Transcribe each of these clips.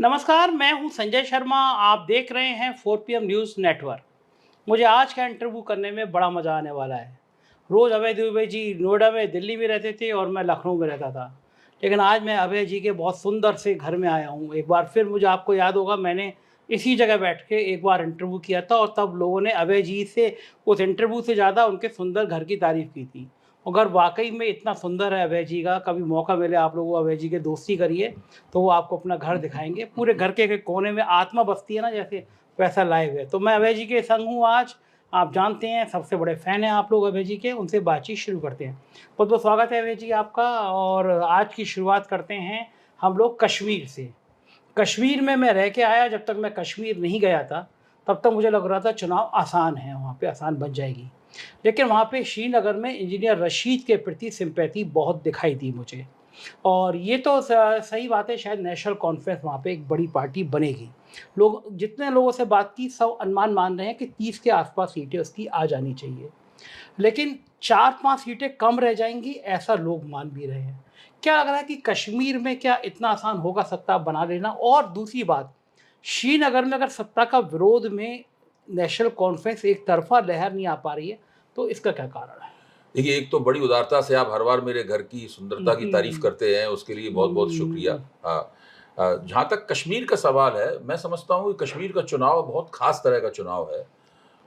नमस्कार, मैं हूं संजय शर्मा। आप देख रहे हैं 4 PM न्यूज़ नेटवर्क। मुझे आज का इंटरव्यू करने में बड़ा मज़ा आने वाला है। रोज़ अभय दुबे जी नोएडा में, दिल्ली में रहते थे और मैं लखनऊ में रहता था। लेकिन आज मैं अभय जी के बहुत सुंदर से घर में आया हूँ। एक बार फिर मुझे आपको याद होगा, मैंने इसी जगह बैठ के एक बार इंटरव्यू किया था और तब लोगों ने अभय जी से उस इंटरव्यू से ज़्यादा उनके सुंदर घर की तारीफ़ की थी। और घर वाक़ई में इतना सुंदर है अभय जी का, कभी मौका मिले आप लोगों को अभय जी की दोस्ती करिए, तो वो आपको अपना घर दिखाएँगे। पूरे घर के एक कोने में आत्मा बसती है ना, जैसे वैसा लाए हुए। तो मैं अभय जी के संग हूँ आज। आप जानते हैं सबसे बड़े फ़ैन हैं आप लोग अभय जी के। उनसे बातचीत शुरू करते हैं। बहुत-बहुत स्वागत है अभय जी आपका। और आज की शुरुआत करते हैं हम लोग कश्मीर से। कश्मीर में मैं रह के आया, जब तक मैं कश्मीर नहीं गया था, तब तक मुझे लग रहा था चुनाव आसान है, वहाँ पे आसान बन जाएगी। लेकिन वहाँ पे श्रीनगर में इंजीनियर रशीद के प्रति सिंपैथी बहुत दिखाई दी मुझे। और ये तो सही बात है, शायद नेशनल कॉन्फ्रेंस वहाँ पे एक बड़ी पार्टी बनेगी। लोग, जितने लोगों से बात की, सब अनुमान मान रहे हैं कि 30 के आसपास सीटें उसकी आ जानी चाहिए। लेकिन 4-5 सीटें कम रह जाएँगी, ऐसा लोग मान भी रहे हैं। क्या लग रहा है कि कश्मीर में क्या इतना आसान होगा सत्ता बना लेना? और दूसरी बात, श्रीनगर में अगर सत्ता का विरोध में नेशनल कॉन्फ्रेंस एक तरफ़ा लहर नहीं आ पा रही है, तो इसका क्या कारण है? देखिए, एक तो बड़ी उदारता से आप हर बार मेरे घर की सुंदरता की तारीफ़ हुँ, करते हैं, उसके लिए बहुत-बहुत शुक्रिया। हुँ, हाँ। जहाँ तक कश्मीर का सवाल है, मैं समझता हूँ कि कश्मीर का चुनाव बहुत ख़ास तरह का चुनाव है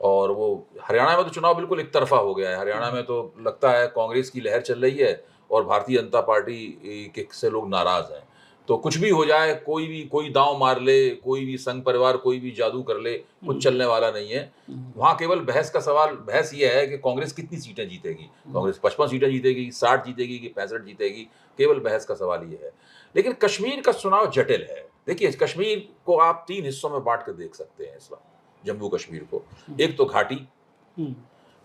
और वो हरियाणा में तो चुनाव बिल्कुल एक तरफ़ा हो गया है। हरियाणा हुँ, में तो लगता है कांग्रेस की लहर चल रही है और भारतीय जनता पार्टी के से लोग नाराज़ हैं। तो कुछ भी हो जाए, कोई दाँव मार ले, कोई भी संघ परिवार कोई भी जादू कर ले, कुछ हुँ, चलने वाला नहीं है। हुँ, वहाँ केवल बहस ये है कि कांग्रेस कितनी सीटें जीतेगी। हुँ, कांग्रेस 55 सीटें जीतेगी, 60 जीतेगी कि 65 जीतेगी, केवल बहस का सवाल ये है। लेकिन कश्मीर का चुनाव जटिल है। देखिए, कश्मीर को आप 3 हिस्सों में बाँट के देख सकते हैं इस वक़्त, जम्मू कश्मीर को। हुँ, एक तो घाटी, हुँ,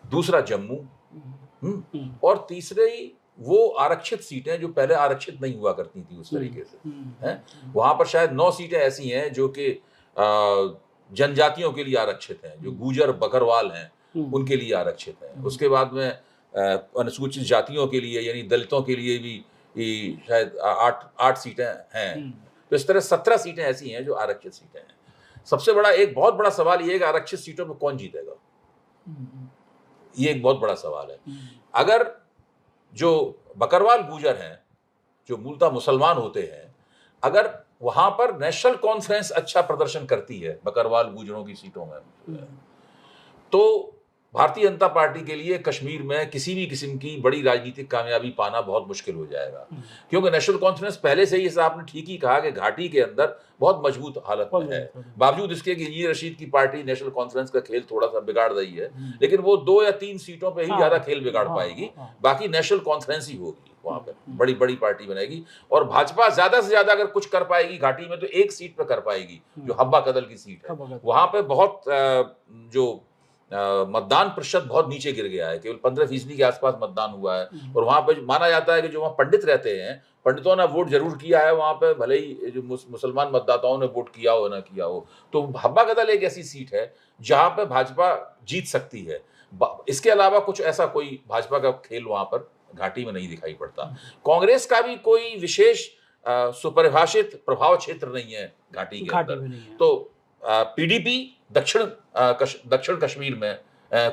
दूसरा जम्मू, हुँ, हुँ? हुँ, और तीसरी वो आरक्षित सीटें जो पहले आरक्षित नहीं हुआ करती थी उस हुँ, तरीके से, हुँ, हैं? हुँ, वहाँ पर शायद 9 सीटें ऐसी हैं जो कि जनजातियों के लिए आरक्षित हैं, जो हुँ, गूजर, बकरवाल हैं, हुँ, उनके लिए आरक्षित हैं। हुँ, उसके बाद में अनुसूचित जातियों के लिए यानी दलितों के लिए भी शायद 8 सीटें हैं। हुँ, तो इस तरह 17 सीटें ऐसी हैं जो आरक्षित सीटें हैं। सबसे बड़ा एक बहुत बड़ा सवाल ये है कि आरक्षित सीटों में कौन जीतेगा? हुँ, ये एक बहुत बड़ा सवाल है। हुँ, अगर जो बकरवाल गूजर हैं, जो मूलतः मुसलमान होते हैं, अगर वहाँ पर नेशनल कॉन्फ्रेंस अच्छा प्रदर्शन करती है, बकरवाल गूजरों की सीटों में जो है, हुँ, तो भारतीय जनता पार्टी के लिए कश्मीर में किसी भी किस्म की बड़ी राजनीतिक कामयाबी पाना बहुत मुश्किल हो जाएगा। हुँ, क्योंकि नेशनल कॉन्फ्रेंस पहले से ही, जैसा आपने ठीक ही कहा, कि घाटी के अंदर बहुत मजबूत हालत में बहुत है। बढ़िया, बहुत बढ़िया। बावजूद इसके कि इंजीनियर रशीद की पार्टी नेशनल कॉन्फ्रेंस का खेल थोड़ा-सा बिगाड़ रही है, हुँ, लेकिन वो 2 या 3 सीटों पे ही ज़्यादा हाँ, खेल बिगाड़ हाँ, पाएगी। हाँ, बाकी नेशनल कॉन्फ्रेंस ही होगी वहाँ हुँ, पे, हुँ, बड़ी-बड़ी पार्टी बनेगी और भाजपा ज़्यादा से ज़्यादा अगर कुछ कर पाएगी घाटी में, तो 1 सीट पे कर पाएगी, जो हुँ, हब्बा कदल की सीट है। खबर वहाँ पे बहुत जो मतदान प्रतिशत बहुत नीचे गिर गया है, केवल 15% के आसपास मतदान हुआ है हुँ, और वहाँ पे माना जाता है कि जो वहाँ पंडित रहते हैं, पंडितों ने वोट ज़रूर किया है वहाँ पे, भले ही जो मुसलमान मतदाताओं ने वोट किया हो, ना किया हो। तो हब्बा कदल एक ऐसी सीट है, जहाँ पे भाजपा जीत सकती है। ब इसके अलावा कुछ ऐसा कोई भाजपा का खेल वहाँ पर घाटी में नहीं दिखाई पड़ता। हुँ, कांग्रेस का भी कोई विशेष सुपरिभाषित प्रभाव क्षेत्र नहीं है घाटी के घाटी अंदर। में नहीं है। तो पीडीपी दक्षिण कश्मीर में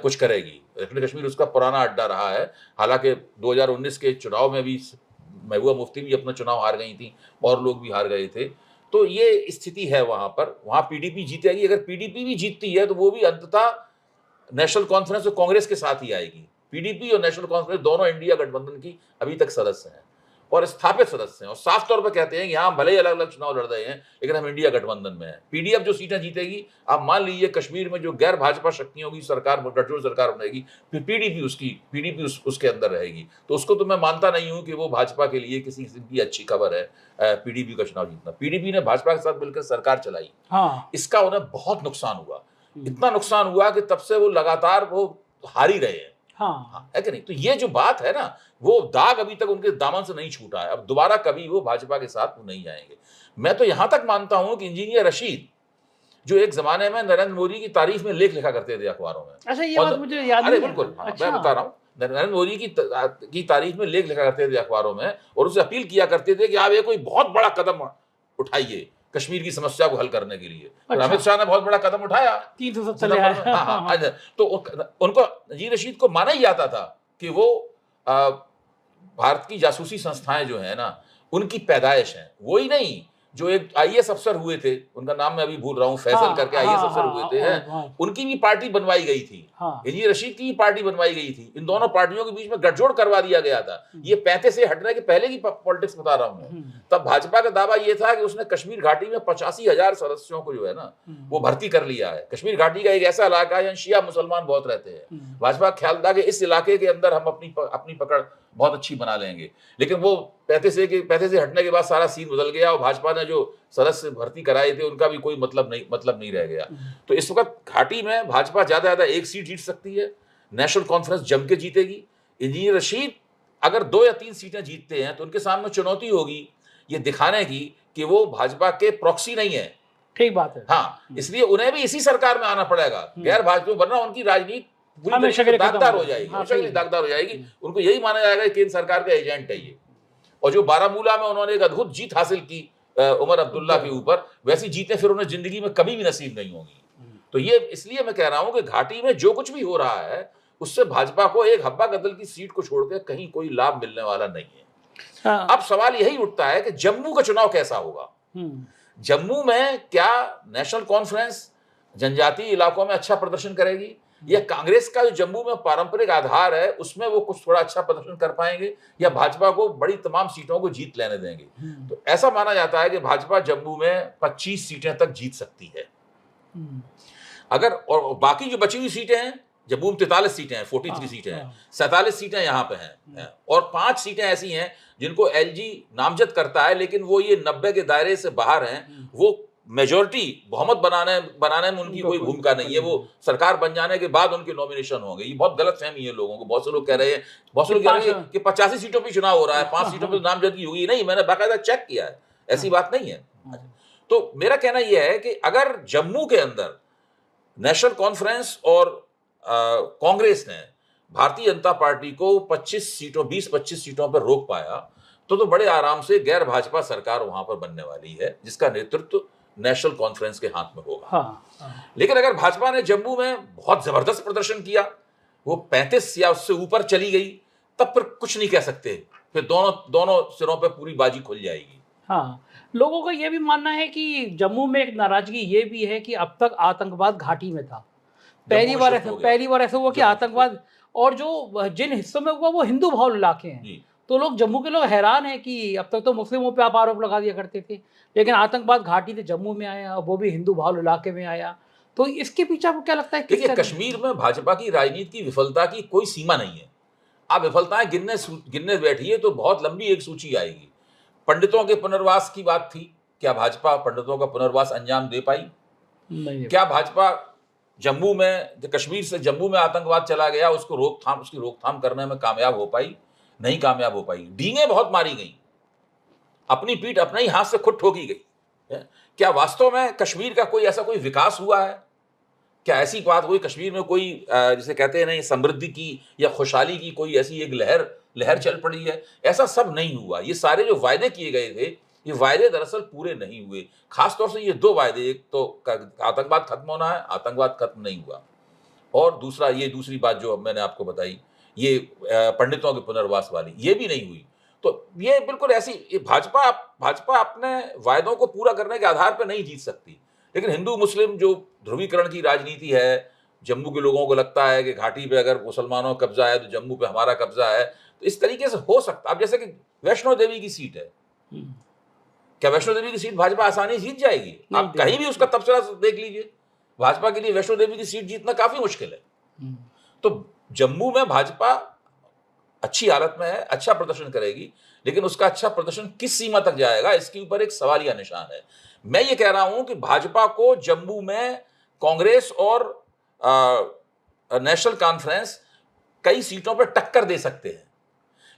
कुछ करेगी। दक्षिण कश्मीर उसका पुराना अड्डा रहा है। हालाँकि 2019 के चुनाव में भी महबूबा मुफ्ती भी अपना चुनाव हार गई थीं और लोग भी हार गए थे। तो ये स्थिति है वहाँ पर। वहाँ पीडीपी जीतेगी। अगर पीडीपी भी जीतती है, तो वो भी अंततः नेशनल कॉन्फ्रेंस और कांग्रेस के साथ ही आएगी। पीडीपी और नेशनल कॉन्फ्रेंस दोनों इंडिया गठबंधन की अभी तक सदस्य हैं और स्थापित सदस्य हैं और साफ तौर पे कहते हैं कि हाँ, भले ही अलग-अलग चुनाव लड़ रहे हैं, लेकिन हम इंडिया गठबंधन में हैं। पीडीएफ जो सीटें जीतेगी, आप मान लीजिए कश्मीर में जो गैर भाजपा शक्तियों की सरकार, गठजोड़ सरकार बनेगी, फिर पीडीपी उसके अंदर रहेगी। तो उसको तो मैं मानता नहीं हूँ कि वो भाजपा के लिए किसी किस्म की अच्छी खबर है पीडीपी का चुनाव जीतना। पीडीपी ने भाजपा के साथ मिलकर सरकार चलाई। हाँ, इसका उन्हें बहुत नुकसान हुआ। हुँ, इतना नुकसान हुआ कि तब से वो लगातार वो हार ही रहे हैं। हाँ, हाँ, है कि नहीं? तो ये जो बात है ना, वो दाग अभी तक उनके दामन से नहीं छूटा है। अब दोबारा कभी वो भाजपा के साथ वो नहीं आएँगे। मैं तो यहाँ तक मानता हूँ कि इंजीनियर रशीद, जो एक ज़माने में नरेंद्र मोदी की तारीफ़ में लेख लिखा करते थे अखबारों में अच्छा, ये बात और मुझे याद अरे नहीं है। बिल्कुल, हाँ, मैं अच्छा, बता रहा हूँ। नरेंद्र मोदी की तारीफ़ में लेख लिखा करते थे अखबारों में और उससे अपील किया करते थे कि आप ये कोई बहुत बड़ा कदम उठाइए, कश्मीर की समस्या को हल करने के लिए। अच्छा। अमित शाह ने बहुत बड़ा कदम उठाया 370 सितंबर में। लिया है। हाँ, तो उनको नजीर रशीद को माना ही जाता था कि वो भारत की जासूसी संस्थाएं जो है ना, उनकी पैदाइश हैं। वो ही नहीं, जो एक आईएएस अफसर हुए थे, उनका नाम मैं अभी भूल रहा हूँ, फैसल करके आईएएस अफसर हुए थे, हैं, उनकी भी पार्टी बनवाई गई थी। नजीर रशीद की भी पार्टी बनवाई गई थी। इन दोनों पार्टियों के बीच में गठजोड़ करवा दिया गया था। ये 35 से हटने के पहले की पॉलिटिक्स बता रहा हूँ। तब भाजपा का दावा ये था कि उसने कश्मीर घाटी में 85,000 सदस्यों को जो है ना, वो भर्ती कर लिया है। कश्मीर घाटी का एक ऐसा इलाका है जहाँ शिया मुसलमान बहुत रहते हैं। भाजपा का ख्याल था कि इस इलाके के अंदर हम अपनी पकड़ बहुत अच्छी बना लेंगे। लेकिन वो 35 से हटने के बाद सारा सीन बदल गया और भाजपा ने जो सदस्य भर्ती कराए थे उनका भी कोई मतलब नहीं रह गया। तो इस वक्त घाटी में भाजपा ज्यादा एक सीट जीत सकती है। नेशनल कॉन्फ्रेंस जम के जीतेगी। इंजीनियर रशीद अगर 2 या 3 सीटें जीतते हैं तो उनके सामने चुनौती होगी ये दिखाने की कि वो भाजपा के प्रॉक्सी नहीं है। ठीक बात है। हाँ, इसलिए उन्हें भी इसी सरकार में आना पड़ेगा, गैर भाजपा, वरना उनकी राजनीति पूरी तरीके से दागदार हो जाएगी। दागदार हो जाएगी। उनको यही माना जाएगा कि केंद्र सरकार का एजेंट है ये। और जो बारामूला में उन्होंने एक अद्भुत जीत हासिल की उमर अब्दुल्ला के ऊपर, वैसी जीतें फिर उन्हें जिंदगी में कभी भी नसीब नहीं होंगी। तो ये इसलिए मैं कह रहा हूं कि घाटी में जो कुछ भी हो रहा है उससे भाजपा को एक हब्बा गदल की सीट को छोड़कर कहीं कोई लाभ मिलने वाला नहीं है। अब सवाल यही उठता है कि जम्मू का चुनाव कैसा होगा। जम्मू में क्या नेशनल कॉन्फ्रेंस जनजातीय इलाकों में अच्छा प्रदर्शन करेगी, या कांग्रेस का जो जम्मू में पारंपरिक आधार है उसमें वो कुछ थोड़ा अच्छा प्रदर्शन कर पाएंगे, या भाजपा को बड़ी तमाम सीटों को जीत लेने देंगे। तो ऐसा माना जाता है कि भाजपा जम्मू में 25 सीटें तक जीत सकती है। अगर और बाकी जो बची हुई सीटें हैं, जम्मू में 43 सीटें हैं, 43 सीटें हैं, 47 सीटें यहाँ पे हैं, और 5 सीटें ऐसी हैं जिनको एलजी नामजद करता है, लेकिन वो ये 90 के दायरे से बाहर हैं। वो मेजोरिटी बहुमत बनाने में उनकी कोई भूमिका नहीं है। वो सरकार बन जाने के बाद उनके नॉमिनेशन होंगे। ये बहुत गलत फहमी है लोगों को। बहुत से लोग कह रहे हैं कि 85 सीटों पर चुनाव हो रहा है, 5 सीटों पर नामजदगी होगी। नहीं, मैंने बाकायदा चेक किया है, ऐसी बात नहीं है। तो मेरा कहना यह है कि अगर जम्मू के अंदर नेशनल कॉन्फ्रेंस और कांग्रेस ने भारतीय जनता पार्टी को 20-25 सीटों पर रोक पाया तो बड़े आराम से गैर भाजपा सरकार वहां पर बनने वाली है, जिसका नेतृत्व नेशनल कॉन्फ्रेंस के हाथ में होगा। लेकिन अगर भाजपा ने जम्मू में बहुत जबरदस्त प्रदर्शन किया, वो 35 या उससे ऊपर चली गई, तब फिर कुछ नहीं कह सकते। फिर दोनों सिरों पे पूरी बाजी खुल जाएगी। हाँ, लोगों का यह भी मानना है कि जम्मू में एक नाराजगी ये भी है कि अब तक आतंकवाद घाटी में था। पहली बार ऐसा हुआ कि आतंकवाद, और जो जिन हिस्सों में हुआ वो हिंदू बहुल इलाके हैं। तो लोग, जम्मू के लोग हैरान हैं कि अब तक तो मुस्लिमों पे आप आरोप लगा दिया करते थे, लेकिन आतंकवाद घाटी से जम्मू में आया, वो भी हिंदू बहुल इलाके में आया। तो इसके पीछे आपको क्या लगता है? देखिए, कश्मीर में भाजपा की राजनीति की विफलता की कोई सीमा नहीं है। आप विफलताएं गिनने बैठिए तो बहुत लंबी एक सूची आएगी। पंडितों के पुनर्वास की बात थी, क्या भाजपा पंडितों का पुनर्वास अंजाम दे पाई? क्या भाजपा जम्मू में, कश्मीर से जम्मू में आतंकवाद चला गया, उसकी रोकथाम करने में कामयाब हो पाई? नहीं कामयाब हो पाई। डींगे बहुत मारी गई, अपनी पीठ अपने ही हाथ से खुद ठोकी गई। क्या वास्तव में कश्मीर का कोई विकास हुआ है? क्या ऐसी बात हुई कश्मीर में कोई जिसे कहते हैं नहीं, समृद्धि की या खुशहाली की कोई ऐसी एक लहर चल पड़ी है? ऐसा सब नहीं हुआ। ये सारे जो वायदे किए गए थे, ये वायदे दरअसल पूरे नहीं हुए। खासतौर से ये 2 वायदे, एक तो आतंकवाद खत्म होना है, आतंकवाद खत्म नहीं हुआ, और दूसरा ये दूसरी बात जो मैंने आपको बताई, ये पंडितों के पुनर्वास वाली, ये भी नहीं हुई। तो ये बिल्कुल ऐसी, भाजपा अपने वायदों को पूरा करने के आधार पर नहीं जीत सकती। लेकिन हिंदू मुस्लिम जो ध्रुवीकरण की राजनीति है, जम्मू के लोगों को लगता है कि घाटी पे अगर मुसलमानों का कब्जा है तो जम्मू पे हमारा कब्जा है, तो इस तरीके से हो सकता। अब जैसे कि वैष्णो देवी की सीट है, क्या वैष्णो देवी की सीट भाजपा आसानी जीत जाएगी? आप कहीं भी उसका तबसरा देख लीजिए, भाजपा के लिए वैष्णो देवी की सीट जीतना काफी मुश्किल है। तो जम्मू में भाजपा अच्छी हालत में है, अच्छा प्रदर्शन करेगी, लेकिन उसका अच्छा प्रदर्शन किस सीमा तक जाएगा, इसके ऊपर एक सवालिया निशान है। मैं ये कह रहा हूं कि भाजपा को जम्मू में कांग्रेस और नेशनल कॉन्फ्रेंस कई सीटों पर टक्कर दे सकते हैं,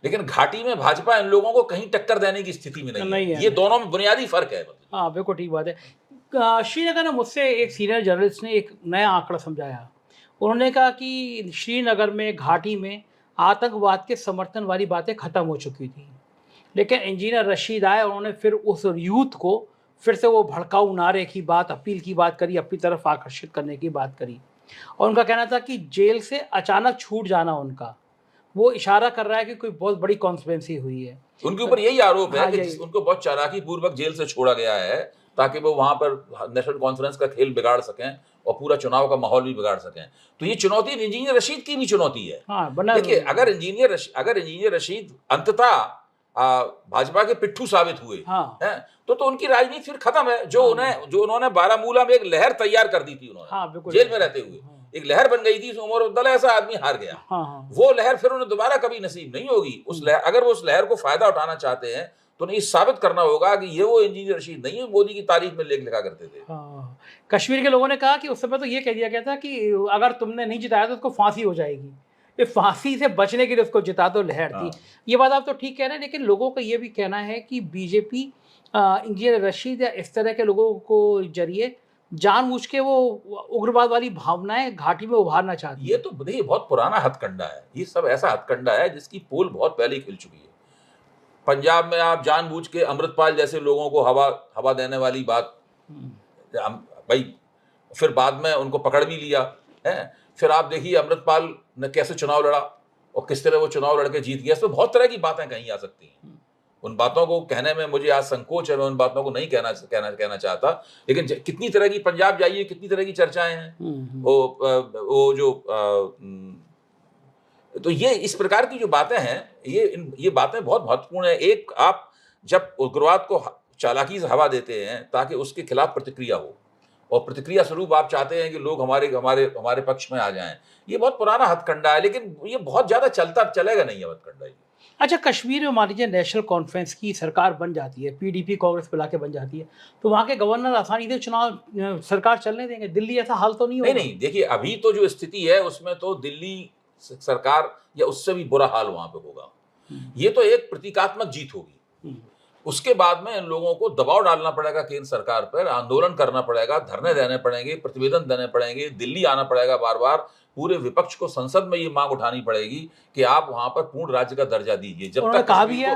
लेकिन घाटी में भाजपा इन लोगों को कहीं टक्कर देने की स्थिति में नहीं है। ये दोनों में बुनियादी फर्क है। हाँ, बिल्कुल ठीक बात है। श्रीनगर में मुझसे एक सीनियर जर्नलिस्ट ने एक नया आंकड़ा समझाया। उन्होंने कहा कि श्रीनगर में, घाटी में आतंकवाद के समर्थन वाली बातें खत्म हो चुकी थी, लेकिन इंजीनियर रशीद आए, उन्होंने फिर उस यूथ को फिर से वो भड़काऊ नारे की बात, अपील की बात करी, अपनी तरफ आकर्षित करने की बात करी। और उनका कहना था कि जेल से अचानक छूट जाना उनका, वो इशारा कर रहा है कि कोई बहुत बड़ी कॉन्स्पिरेसी हुई है। उनके ऊपर यही आरोप है हाँ, कि यही। उनको बहुत चालाकी पूर्वक जेल से छोड़ा गया है ताकि वो वहां पर नेशनल कॉन्फ्रेंस का खेल बिगाड़ सकें और पूरा चुनाव का माहौल भी बिगाड़ सकें। तो ये चुनौती इंजीनियर रशीद की भी चुनौती है। हाँ, वरना देखिए, अगर इंजीनियर रशीद अंततः भाजपा के पिट्ठू साबित हुए हाँ, हैं, तो उनकी राजनीति फिर खत्म है। जो उन्होंने बारामूला में एक लहर तैयार कर दी थी उन्होंने, हाँ, बिल्कुल। जेल में रहते हुए हाँ, एक लहर बन गई थी। उमर अब्दुल्ला ऐसा आदमी हार गया। हाँ, हाँ, वो लहर फिर उन्हें दोबारा कभी नसीब नहीं होगी। उस लहर, अगर वो उस लहर को फायदा उठाना चाहते हैं तो उन्हें साबित करना होगा कि ये वो इंजीनियर रशीद नहीं है मोदी की तारीफ में लेख लिखा करते थे। हाँ। कश्मीर के लोगों ने कहा कि उस समय तो ये कह दिया गया था कि अगर तुमने नहीं जिताया तो उसको फांसी हो जाएगी। ये फांसी से बचने के लिए उसको जिता दो लहर थी। हाँ। ये बात आप तो ठीक कह रहे हैं, लेकिन लोगों का ये भी कहना है कि बीजेपी इंजीनियर रशीद या इस तरह के लोगों को जरिए जानबूझ के वो उग्रवाद वाली भावनाएं घाटी में उभारना चाहती ये है। तो देखिए बहुत पुराना हथकंडा है। ये सब ऐसा हथकंडा है जिसकी पोल बहुत पहले ही खिल चुकी है। पंजाब में आप जानबूझ के अमृतपाल जैसे लोगों को हवा देने वाली बात, भाई फिर बाद में उनको पकड़ भी लिया है। फिर आप देखिए अमृतपाल ने कैसे चुनाव लड़ा और किस तरह वो चुनाव लड़के जीत गया। इसमें बहुत तरह की बातें कहीं आ सकती हैं। उन बातों को कहने में मुझे आज संकोच है, मैं उन बातों को नहीं कहना चाहता। लेकिन कितनी तरह की, पंजाब जाइए, कितनी तरह की चर्चाएं हैं। वो जो तो ये इस प्रकार की जो बातें हैं, ये बातें बहुत महत्वपूर्ण है। एक, आप जब उग्रवाद को चालाकी से हवा देते हैं ताकि उसके खिलाफ प्रतिक्रिया हो, और प्रतिक्रिया स्वरूप आप चाहते हैं कि लोग हमारे पक्ष में आ जाएं। ये बहुत पुराना हथकंडा है, लेकिन ये बहुत ज्यादा चलेगा नहीं है हथकंडा ये। अच्छा, कश्मीर में मान लीजिए नेशनल कॉन्फ्रेंस की सरकार बन जाती है, पीडीपी कांग्रेस मिला के बन जाती है, तो वहाँ के गवर्नर आसानी से चुनाव सरकार चलने देंगे? दिल्ली ऐसा हाल तो नहीं होगा? नहीं, देखिए अभी तो जो स्थिति है उसमें तो दिल्ली सरकार या उससे भी बुरा हाल वहां पे होगा। ये तो एक प्रतीकात्मक जीत होगी। उसके बाद में इन लोगों को दबाव डालना पड़ेगा केंद्र सरकार पर, आंदोलन करना पड़ेगा, धरने देने पड़ेंगे, प्रतिवेदन देने पड़ेंगे, दिल्ली आना पड़ेगा बार बार, पूरे विपक्ष को संसद में ये मांग उठानी पड़ेगी कि आप वहां पर पूर्ण राज्य का दर्जा दीजिए। जब तक कहा भी है,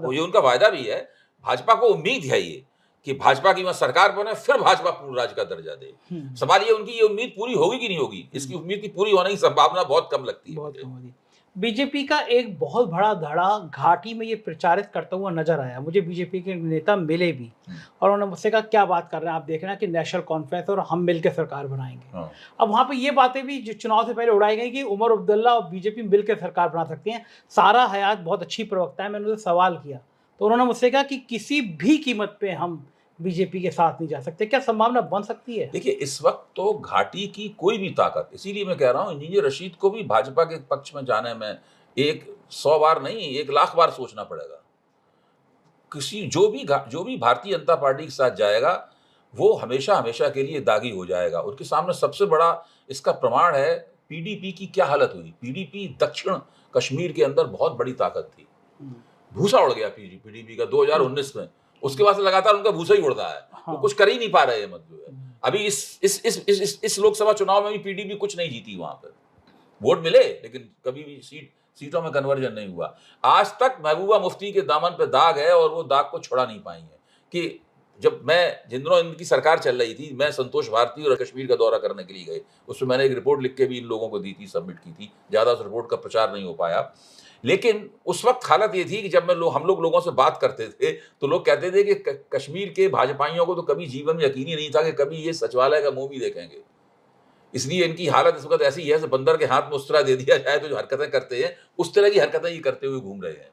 ये उनका वायदा भी है। भाजपा को उम्मीद है ये कि भाजपा की वहां सरकार बने, फिर भाजपा पूर्ण राज्य का दर्जा दे। सवाल ये, उनकी ये उम्मीद पूरी होगी कि नहीं होगी? इसकी उम्मीद की पूरी होने की संभावना बहुत कम लगती है। बीजेपी का एक बहुत बड़ा धड़ा घाटी में ये प्रचारित करता हुआ नजर आया। मुझे बीजेपी के नेता मिले भी और उन्होंने मुझसे कहा क्या बात कर रहे हैं आप, देख रहे हैं कि नेशनल कॉन्फ्रेंस और हम मिलकर सरकार बनाएंगे। अब वहाँ पे ये बातें भी जो चुनाव से पहले उड़ाई गई कि उमर अब्दुल्ला और बीजेपी मिलकर सरकार बना सकती हैं। सारा हयात बहुत अच्छी प्रवक्ता है, मैंने उनसे सवाल किया तो उन्होंने मुझसे कहा कि किसी भी कीमत पर हम बीजेपी के साथ नहीं जा सकते। क्या संभावना बन सकती है? देखिए, इस वक्त तो घाटी की कोई भी ताकत, इसीलिए मैं कह रहा हूं इंजीनियर रशीद को भी भाजपा के पक्ष में जाने में 100 बार नहीं 1 लाख बार सोचना पड़ेगा। जो भी भारतीय जनता पार्टी के साथ जाएगा वो हमेशा हमेशा के लिए दागी हो जाएगा। उनके सामने सबसे बड़ा इसका प्रमाण है पीडीपी की क्या हालत हुई। पीडीपी दक्षिण कश्मीर के अंदर बहुत बड़ी ताकत थी, भूसा उड़ गया पीडीपी का 2019 में। उसके बाद से लगातार उनका भूसा ही उड़ रहा है। वो कुछ कर ही नहीं पा रहे हैं। मतलब अभी इस लोकसभा चुनाव में भी पीडीपी कुछ नहीं जीती। वहां पर वोट मिले लेकिन कभी भी सीटों में कन्वर्जन नहीं हुआ। आज तक महबूबा मुफ्ती के दामन पे दाग है और वो दाग को छुड़ा नहीं पाई है। कि जिन दिनों इनकी सरकार चल रही थी, मैं संतोष भारती और कश्मीर का दौरा करने के लिए गए, उसमें मैंने एक रिपोर्ट लिख के भी इन लोगों को दी थी, सबमिट की थी। ज्यादा उस रिपोर्ट का प्रचार नहीं हो पाया। लेकिन उस वक्त हालत ये थी कि जब हम लोगों से बात करते थे तो लोग कहते थे कि कश्मीर के भाजपाइयों को तो कभी जीवन में यकीन ही नहीं था कि कभी ये सचिवालय का मुंह भी देखेंगे। इसलिए इनकी हालत इस वक्त ऐसी है, बंदर के हाथ में उस्तरा दे दिया जाए तो जो हरकतें करते हैं उस तरह की हरकतें ये करते हुए घूम रहे हैं।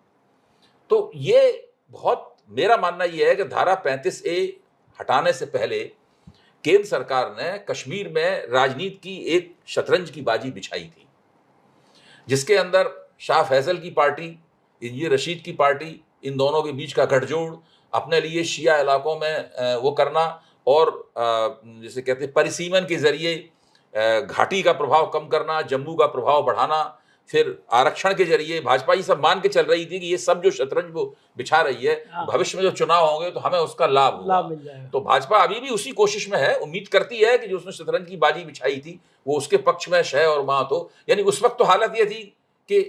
तो ये बहुत, मेरा मानना यह है कि धारा 35A हटाने से पहले केंद्र सरकार ने कश्मीर में राजनीति की एक शतरंज की बाजी बिछाई थी, जिसके अंदर शाह फैसल की पार्टी, इंजीनियर रशीद की पार्टी, इन दोनों के बीच का गठजोड़, अपने लिए शिया इलाकों में वो करना और जिसे कहते हैं परिसीमन के जरिए घाटी का प्रभाव कम करना, जम्मू का प्रभाव बढ़ाना, फिर आरक्षण के जरिए भाजपा ये सब मान के चल रही थी कि ये सब जो शतरंज वो बिछा रही है, भविष्य में जो चुनाव होंगे तो हमें उसका लाभ मिल जाएगा। तो भाजपा अभी भी उसी कोशिश में है, उम्मीद करती है कि जो उसने शतरंज की बाजी बिछाई थी वो उसके पक्ष में शह और मात हो। यानी उस वक्त तो हालत ये थी कि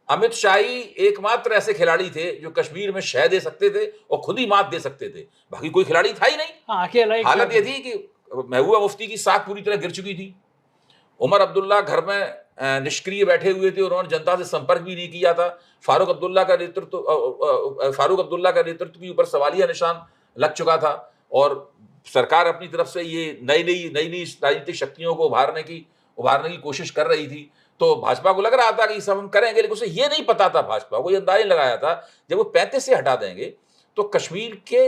अमित शाह ही एकमात्र ऐसे खिलाड़ी थे जो कश्मीर में शह दे सकते थे और खुद ही मात दे सकते थे, बाकी कोई खिलाड़ी था ही नहीं। हाँ, अकेला ही हालत ये खिलाड़ी। थी कि महबूबा मुफ्ती की साख पूरी तरह गिर चुकी थी। उमर अब्दुल्ला घर में निष्क्रिय बैठे हुए थे, उन्होंने जनता से संपर्क भी नहीं किया था। फारूक अब्दुल्ला का नेतृत्व भी ऊपर सवालिया निशान लग चुका था और सरकार अपनी तरफ से ये नई नई राजनीतिक शक्तियों को उभारने की कोशिश कर रही थी। तो भाजपा को लग रहा था कि ये सब हम करेंगे, लेकिन उसे ये नहीं पता था, भाजपा को ये अंदाजा लगाया था जब वो 35 से हटा देंगे तो कश्मीर के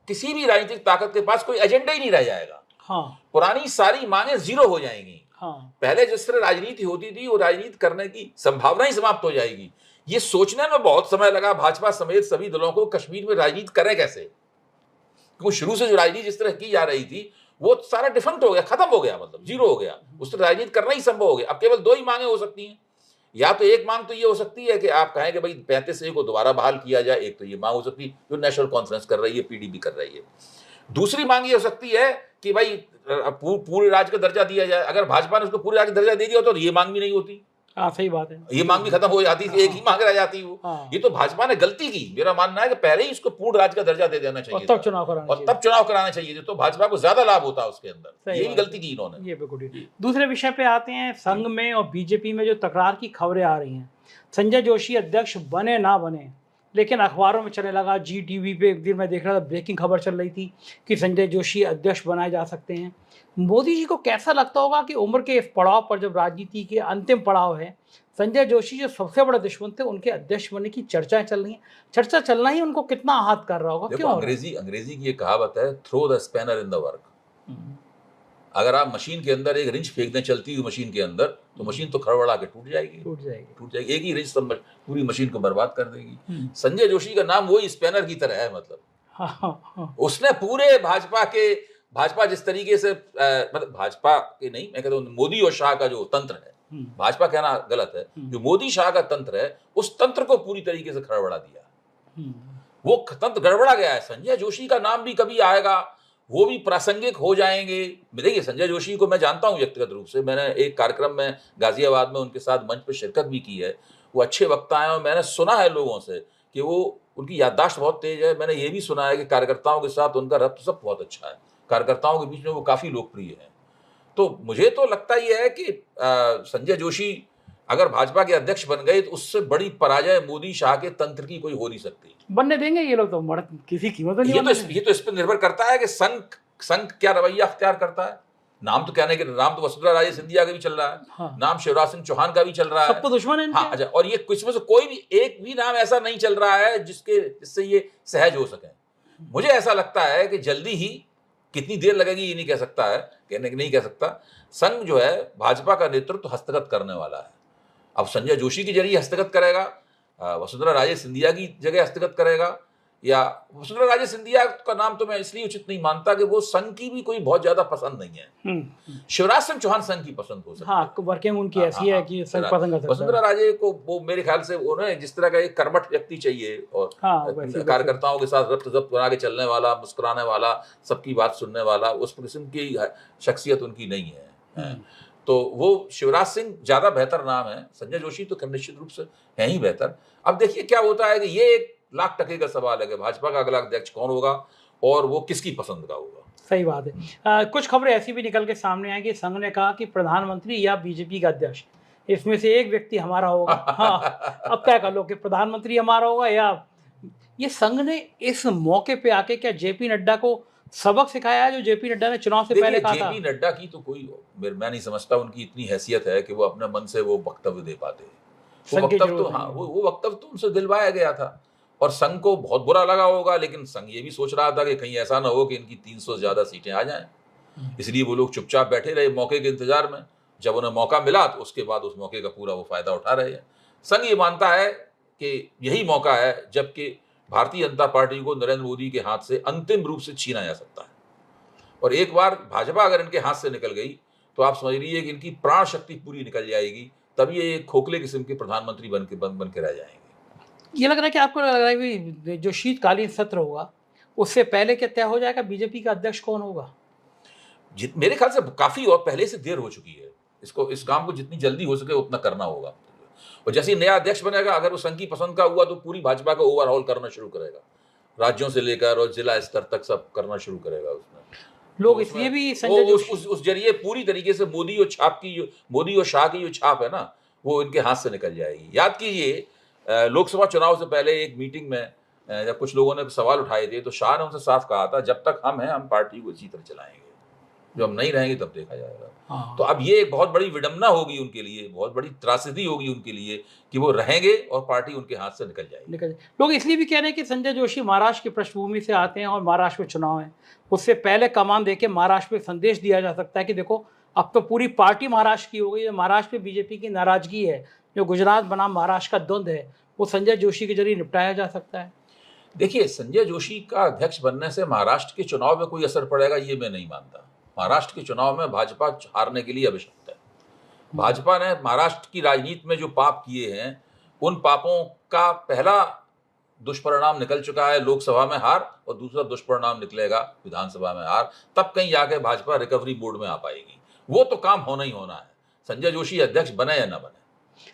किसी भी राजनीतिक ताकत के पास कोई एजेंडा ही नहीं रह जाएगा। हाँ, पुरानी सारी मांगे जीरो हो जाएंगी। हाँ, पहले जिस तरह राजनीति होती थी वो राजनीति करने की संभावना ही समाप्त हो जाएगी। ये सोचने में बहुत समय लगा भाजपा समेत सभी दलों को कश्मीर में राजनीति करें कैसे, क्योंकि शुरू से जो राजनीति जिस तरह की जा रही थी वो सारा डिफरेंट हो गया, खत्म हो गया, मतलब जीरो हो गया। उस तरह राजनीति करना ही संभव हो गया। अब केवल दो ही मांगे हो सकती हैं, या तो एक मांग तो ये हो सकती है कि आप कहें कि भाई 35A को दोबारा बहाल किया जाए, एक तो ये मांग हो सकती है जो नेशनल कॉन्फ्रेंस कर रही है, पीडीपी कर रही है। दूसरी मांग ये हो सकती है कि भाई पूरे राज्य का दर्जा दिया जाए। अगर भाजपा ने उसको पूरे राज्य का दर्जा दे दिया तो ये मांग भी नहीं होती, हाँ, सही बात है, ये मांग भी खत्म हो जाती थी, एक ही मांग रह जाती वो। हाँ। ये तो भाजपा ने गलती की, मेरा मानना है कि पहले ही इसको पूर्ण राज्य का दर्जा दे देना और चाहिए तब था चुनाव कराना और चाहिए। तब चुनाव कराने चाहिए थे, तो भाजपा को ज्यादा लाभ होता उसके अंदर। सही ये भी बात गलती की इन्होंने। ये बिल्कुल ठीक। दूसरे विषय पे आते हैं, संघ में और बीजेपी में जो तकरार की खबरें आ रही हैं, संजय जोशी अध्यक्ष बने ना बने, लेकिन अखबारों में चलने लगा। जी टीवी पे एक दिन मैं देख रहा था, ब्रेकिंग खबर चल रही थी कि संजय जोशी अध्यक्ष बनाए जा सकते हैं। मोदी जी को कैसा लगता होगा कि उम्र के इस पड़ाव पर, जब राजनीति के अंतिम पड़ाव है, संजय जोशी जो सबसे बड़े दुश्मन थे उनके अध्यक्ष बनने की चर्चाएं चल रही हैं। चर्चा चलना ही उनको कितना आहत कर रहा होगा? देखो, क्यों? अंग्रेजी की एक कहावत है, throw the spanner in the work. अगर आप मशीन के अंदर एक रिंच फेंक दें चलती हुई मशीन के अंदर, तो मशीन तो खड़बड़ा के टूट जाएगी। एक ही रिंच पूरी मशीन को बर्बाद कर देगी। संजय जोशी का नाम वही स्पैनर की तरह है, मतलब हाँ। उसने पूरे भाजपा जिस तरीके से मतलब भाजपा के नहीं, मैं कहता हूँ मोदी और शाह का जो तंत्र है, भाजपा कहना गलत है, जो मोदी शाह का तंत्र है, उस तंत्र को पूरी तरीके से खड़बड़ा दिया। वो तंत्र गड़बड़ा गया है। संजय जोशी का नाम भी कभी आएगा, वो भी प्रासंगिक हो जाएंगे। देखिए, संजय जोशी को मैं जानता हूं व्यक्तिगत रूप से, मैंने एक कार्यक्रम में गाजियाबाद में उनके साथ मंच पर शिरकत भी की है। वो अच्छे वक्ता हैं और मैंने सुना है लोगों से कि वो उनकी याददाश्त बहुत तेज है। मैंने ये भी सुना है कि कार्यकर्ताओं के साथ उनका रब्त सब बहुत अच्छा है, कार्यकर्ताओं के बीच में वो काफी लोकप्रिय है। तो मुझे तो लगता ही है कि संजय जोशी अगर भाजपा के अध्यक्ष बन गए तो उससे बड़ी पराजय मोदी शाह के तंत्र की कोई हो नहीं सकती। बनने देंगे ये लोग तो, किसी कीमत नहीं। ये तो इस पर निर्भर करता है कि संघ क्या रवैया अख्तियार करता है। नाम तो कहने के नाम तो वसुंधरा राजे सिंधिया का भी चल रहा है, हाँ। नाम शिवराज सिंह चौहान का भी चल रहा है, सब तो दुश्मन है। हाँ, अच्छा, और ये कुछ में से कोई भी एक भी नाम ऐसा नहीं चल रहा है जिससे ये सहज हो सके। मुझे ऐसा लगता है कि जल्दी ही, कितनी देर लगेगी ये नहीं कह सकता, संघ जो है भाजपा का नेतृत्व हस्तगत करने वाला है। अब संजय जोशी के जरिए हस्तगत करेगा, वसुंधरा राजे सिंधिया की जगह हस्तगत करेगा, या वसुंधरा राजे सिंधिया का नाम तो मैं इसलिए उचित नहीं मानता कि वो संघ की भी कोई बहुत ज्यादा पसंद नहीं है। शिवराज सिंह चौहान संघ की पसंद हो सकती है। हाँ, वर्किंग उनकी ऐसी है कि संघ पसंद कर सकता है। वसुंधरा राजे को वो मेरे ख्याल से उन्हें जिस तरह का एक कर्मठ व्यक्ति चाहिए और कार्यकर्ताओं के साथ रब्त जब्त बना के चलने वाला, मुस्कुराने वाला, सबकी बात सुनने वाला, उस किस्म की शख्सियत उनकी नहीं है। तो वो शिवराज सिंह ज्यादा बेहतर नाम है। संजय जोशी तो निश्चित रूप से है ही बेहतर। अब देखिए क्या होता है कि ये एक लाख टके का सवाल है कि भाजपा का अगला अध्यक्ष कौन होगा और वो किसकी पसंद का होगा। सही बात है। कुछ खबरें ऐसी भी निकल के सामने आई कि संघ ने कहा कि प्रधानमंत्री या बीजेपी का अध्यक्ष, इसमें से एक व्यक्ति हमारा होगा। हाँ, अब तय कर लो कि प्रधानमंत्री हमारा होगा या। ये संघ ने इस मौके पे आके क्या जेपी नड्डा को सबक सिखाया है जो जेपी नड्डा ने चुनाव से पहले कहा था? जेपी नड्डा की तो कोई, मैं नहीं समझता उनकी इतनी हैसियत है कि वो अपने मन से वो वक्तव्य दे पाते। वो वक्तव्य तो उनसे दिलवाया गया था और संघ को बहुत बुरा लगा होगा, लेकिन संघ ये भी सोच रहा था कि कहीं ऐसा ना हो कि इनकी 300 से ज्यादा सीटें आ जाएं, इसलिए वो लोग चुपचाप बैठे रहे मौके के इंतजार में। जब उन्हें मौका मिला तो उसके बाद उस मौके का पूरा वो फायदा उठा रहे हैं। संघ ये मानता है कि यही मौका है जबकि भारतीय जनता पार्टी को नरेंद्र मोदी के हाथ से अंतिम रूप से छीना जा सकता है, और एक बार भाजपा अगर इनके हाथ से निकल गई तो आप समझ लीजिए कि इनकी प्राण शक्ति पूरी निकल जाएगी, तब ये एक खोखले किस्म के प्रधानमंत्री बन के रह जाएंगे। ये लग रहा है कि आपको लग रहा है कि जो शीतकालीन सत्र होगा उससे पहले क्या तय हो जाएगा बीजेपी का अध्यक्ष कौन होगा? मेरे ख्याल से काफी और पहले से देर हो चुकी है। इस काम को जितनी जल्दी हो सके उतना करना होगा। और जैसे ही नया अध्यक्ष बनेगा, अगर वो संघ की पसंद का हुआ तो पूरी भाजपा को ओवरऑल करना शुरू करेगा, राज्यों से लेकर और जिला स्तर तक सब करना शुरू करेगा उसमें। लोग तो इसलिए भी वो संजय जोशी उस जरिए पूरी तरीके से मोदी और शाह की जो छाप है ना, वो इनके हाथ से निकल जाएगी। याद कीजिए, लोकसभा चुनाव से पहले एक मीटिंग में जब कुछ लोगों ने सवाल उठाए थे, तो शाह ने उनसे साफ कहा था, जब तक हम हैं हम पार्टी को इसी तरह चलाएंगे, जब हम नहीं रहेंगे तब देखा जाएगा। हाँ। तो अब ये एक बहुत बड़ी विडंबना होगी उनके लिए, बहुत बड़ी त्रासदी होगी उनके लिए कि वो रहेंगे और पार्टी उनके हाथ से निकल जाएगी। लोग इसलिए भी कह रहे हैं कि संजय जोशी महाराष्ट्र की पृष्ठभूमि से आते हैं और महाराष्ट्र में चुनाव है, उससे पहले कमान देके महाराष्ट्र में संदेश दिया जा सकता है कि देखो अब तो पूरी पार्टी महाराष्ट्र की हो गई है, महाराष्ट्र में बीजेपी की नाराजगी है, जो गुजरात बनाम महाराष्ट्र का द्वंद्व है वो संजय जोशी के जरिए निपटाया जा सकता है। देखिए, संजय जोशी का अध्यक्ष बनने से महाराष्ट्र के चुनाव में कोई असर पड़ेगा ये मैं नहीं मानता। महाराष्ट्र के चुनाव में भाजपा हारने के लिए अभिशप्त है। भाजपा ने महाराष्ट्र की राजनीति में जो पाप किए हैं, उन पापों का पहला दुष्परिणाम निकल चुका है, लोकसभा में हार, और दूसरा दुष्परिणाम निकलेगा विधानसभा में हार। तब कहीं जाके भाजपा रिकवरी मोड में आ पाएगी। वो तो काम होना ही होना है, संजय जोशी अध्यक्ष बने या ना बने।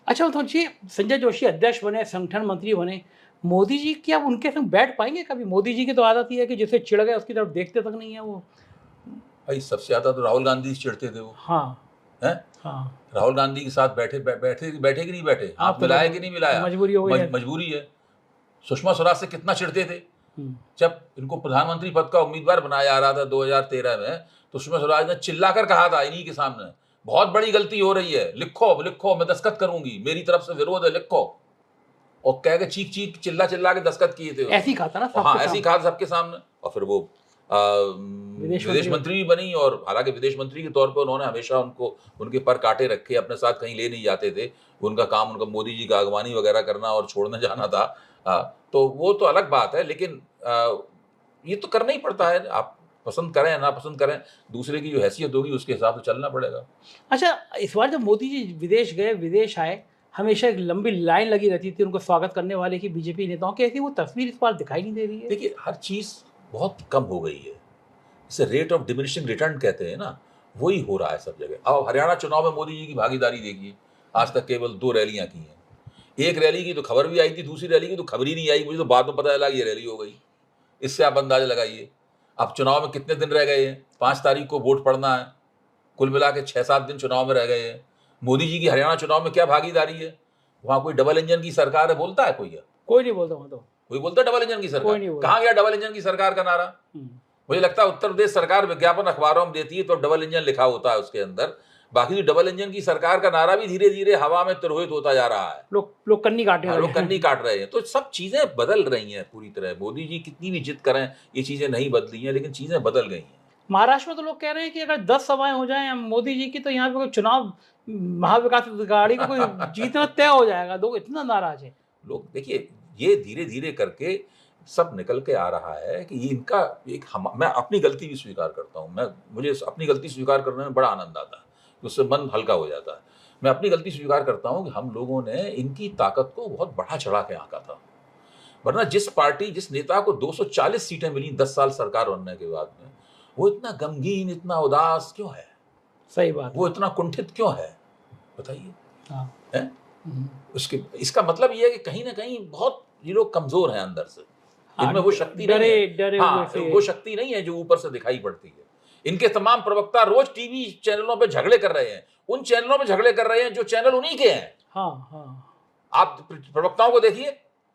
अच्छा, तो जी संजय जोशी अध्यक्ष बने, संगठन मंत्री बने, मोदी जी क्या उनके संग बैठ पाएंगे कभी? मोदी जी की तो आदत ही है कि जिसे चिढ़ गए उसकी तरफ देखते तक नहीं है वो। भाई, सबसे ज्यादा तो राहुल गांधी से चिढ़ते थे वो। हाँ हैं? हाँ, राहुल गांधी के साथ बैठे कि नहीं बैठे, हाँ, हाथ मिलाया कि नहीं मिलाया, मजबूरी हो गई है। मजबूरी है। सुषमा स्वराज से कितना चिढ़ते थे जब इनको प्रधानमंत्री पद का उम्मीदवार बनाया जा रहा था 2013 में, तो सुषमा स्वराज ने चिल्लाकर कहा था इन्हीं के सामने, बहुत बड़ी गलती हो रही है, लिखो मैं दस्तखत करूंगी, मेरी तरफ से विरोध है, लिखो। और कह के चीख चिल्ला के दस्तखत किए थे। ऐसी कहा था ना, हाँ, ऐसी कहा सबके सामने। और फिर वो विदेश मंत्री भी बनी, और हालांकि विदेश मंत्री के तौर पर उन्होंने हमेशा उनके पर काटे रखे, अपने साथ कहीं ले नहीं जाते थे। उनका काम उनका मोदी जी का अगवानी वगैरह करना और छोड़ने जाना था। तो वो तो अलग बात है, लेकिन ये तो करना ही पड़ता है, आप पसंद करें या ना पसंद करें, दूसरे की जो हैसियत होगी उसके हिसाब से चलना पड़ेगा। अच्छा, इस बार जब मोदी जी विदेश गए, विदेश आए, हमेशा एक लंबी लाइन लगी रहती थी उनको स्वागत करने वाले की बीजेपी नेताओं की, ऐसी वो तस्वीर इस बार दिखाई नहीं दे रही है। देखिए, हर चीज़ बहुत कम हो गई है, इसे रेट ऑफ डिमिनिशिंग रिटर्न कहते हैं ना, वही हो रहा है सब जगह। अब हरियाणा चुनाव में मोदी जी की भागीदारी देखिए, आज तक केवल 2 रैलियां की हैं। एक रैली की तो खबर भी आई थी, दूसरी रैली की तो खबर ही नहीं आई, मुझे तो बाद में पता चला ये रैली हो गई। इससे आप अंदाजा लगाइए अब चुनाव में कितने दिन रह गए हैं। 5 तारीख को वोट पड़ना है, कुल मिला के 6-7 दिन चुनाव में रह गए हैं। मोदी जी की हरियाणा चुनाव में क्या भागीदारी है? वहाँ कोई डबल इंजन की सरकार है बोलता है कोई? कोई नहीं बोलता वहाँ तो। कोई बोलता है डबल इंजन की सरकार? कहाँ गया डबल इंजन की सरकार का नारा? मुझे लगता है उत्तर प्रदेश सरकार विज्ञापन अखबारों में देती है तो डबल इंजन लिखा होता है उसके अंदर, बाकी डबल इंजन की सरकार का नारा भी धीरे धीरे हवा में तिरोहित होता जा रहा है। लोग कन्नी काट रहे हैं। तो सब चीजें बदल रही हैं पूरी तरह। मोदी जी कितनी भी जिद करें, ये चीजें नहीं बदली हैं, लेकिन चीजें बदल गई हैं। महाराष्ट्र में तो लोग कह रहे हैं कि अगर 10 सभाएं हो जाएं मोदी जी की, तो यहाँ पे कोई चुनाव महाविकास अघाड़ी को कोई जीतना तय हो जाएगा। लोग इतना नाराज है। लोग देखिए, ये धीरे धीरे करके सब निकल के आ रहा है कि ये इनका मैं अपनी गलती भी स्वीकार करता हूँ। मुझे अपनी गलती स्वीकार करने में बड़ा आनंद आता है, उससे मन हल्का हो जाता है। मैं अपनी गलती स्वीकार करता हूँ कि हम लोगों ने इनकी ताकत को बहुत बढ़ा चढ़ा के आंका था। वरना जिस नेता को 240 सीटें मिली 10 साल सरकार बनने के बाद में, वो इतना गमगीन, इतना उदास क्यों है? सही बात। वो इतना कुंठित क्यों है, बताइए। हाँ। है? इसका मतलब ये है कि कहीं ना कहीं बहुत ये लोग कमजोर हैं अंदर से। इनमें वो शक्ति नहीं है। हाँ, वो शक्ति नहीं है जो ऊपर से दिखाई पड़ती है। इनके तमाम प्रवक्ता रोज टीवी चैनलों पे झगड़े कर रहे हैं, उन चैनलों पे झगड़े कर रहे हैं जो चैनल उन्हीं के हैं। हाँ। आप प्रवक्ताओं को देखिए,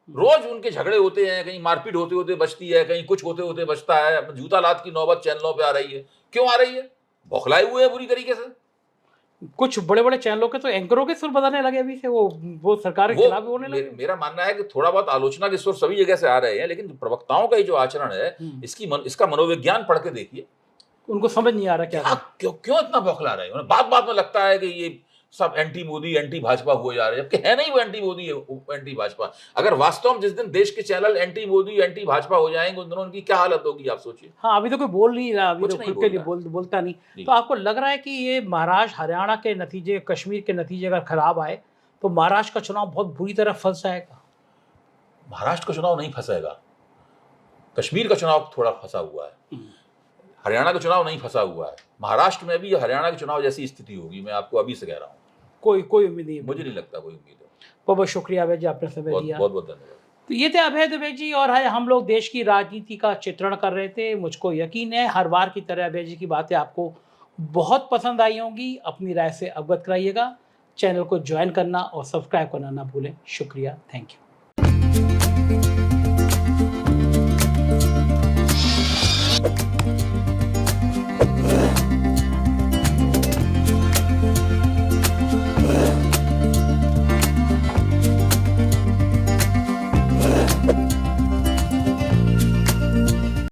रोज उनके झगड़े होते हैं, कहीं मारपीट होते होते बचती है, कहीं कुछ होते होते बचता है। जूता लात की नौबत चैनलों पे आ रही है। क्यों आ रही है? बौखलाए हुए हैं बुरी तरीके से। कुछ बड़े बड़े चैनलों के तो एंकरों के सुर बदलने लगे अभी से, वो सरकार के खिलाफ होने लगे। मेरा मानना है कि थोड़ा बहुत आलोचना के सुर सभी जगह से आ रहे हैं, लेकिन प्रवक्ताओं का जो आचरण है, इसका मनोविज्ञान पढ़ के देखिए, उनको समझ नहीं आ रहा क्यों इतना बौखला रहे हैं। बात में लगता है कि ये सब एंटी मोदी एंटी भाजपा हुए जा रहे हैं, जबकि है नहीं वो एंटी मोदी एंटी भाजपा। अगर वास्तव में जिस दिन देश के channel anti Modi anti Bhajpa हो जाएंगे, उन दिनों उनकी क्या हालत होगी आप सोचिए। हाँ, अभी तो कोई बोल नहीं रहा, अभी तो खुल के बोलता नहीं। तो आपको लग रहा है कि ये महाराष्ट्र हरियाणा के नतीजे, कश्मीर के नतीजे अगर खराब आए तो महाराष्ट्र का चुनाव बहुत बुरी तरह फंस जाएगा? महाराष्ट्र का चुनाव नहीं फंसेगा, कश्मीर का चुनाव थोड़ा फंसा हुआ है, हरियाणा का चुनाव नहीं फंसा हुआ है। महाराष्ट्र में भी हरियाणा के चुनाव जैसी स्थिति होगी, मैं आपको अभी से कह रहा हूँ। कोई उम्मीद नहीं है, मुझे नहीं लगता कोई उम्मीद है। बहुत बहुत शुक्रिया अभय जी, आपने समय बहुत दिया। बहुत बहुत धन्यवाद। तो ये थे अभय दुबे जी, और हम लोग देश की राजनीति का चित्रण कर रहे थे। मुझको यकीन है हर बार की तरह अभय जी की बातें आपको बहुत पसंद आई होंगी। अपनी राय से अवगत कराइएगा। चैनल को ज्वाइन करना और सब्सक्राइब करना ना भूलें। शुक्रिया, थैंक यू।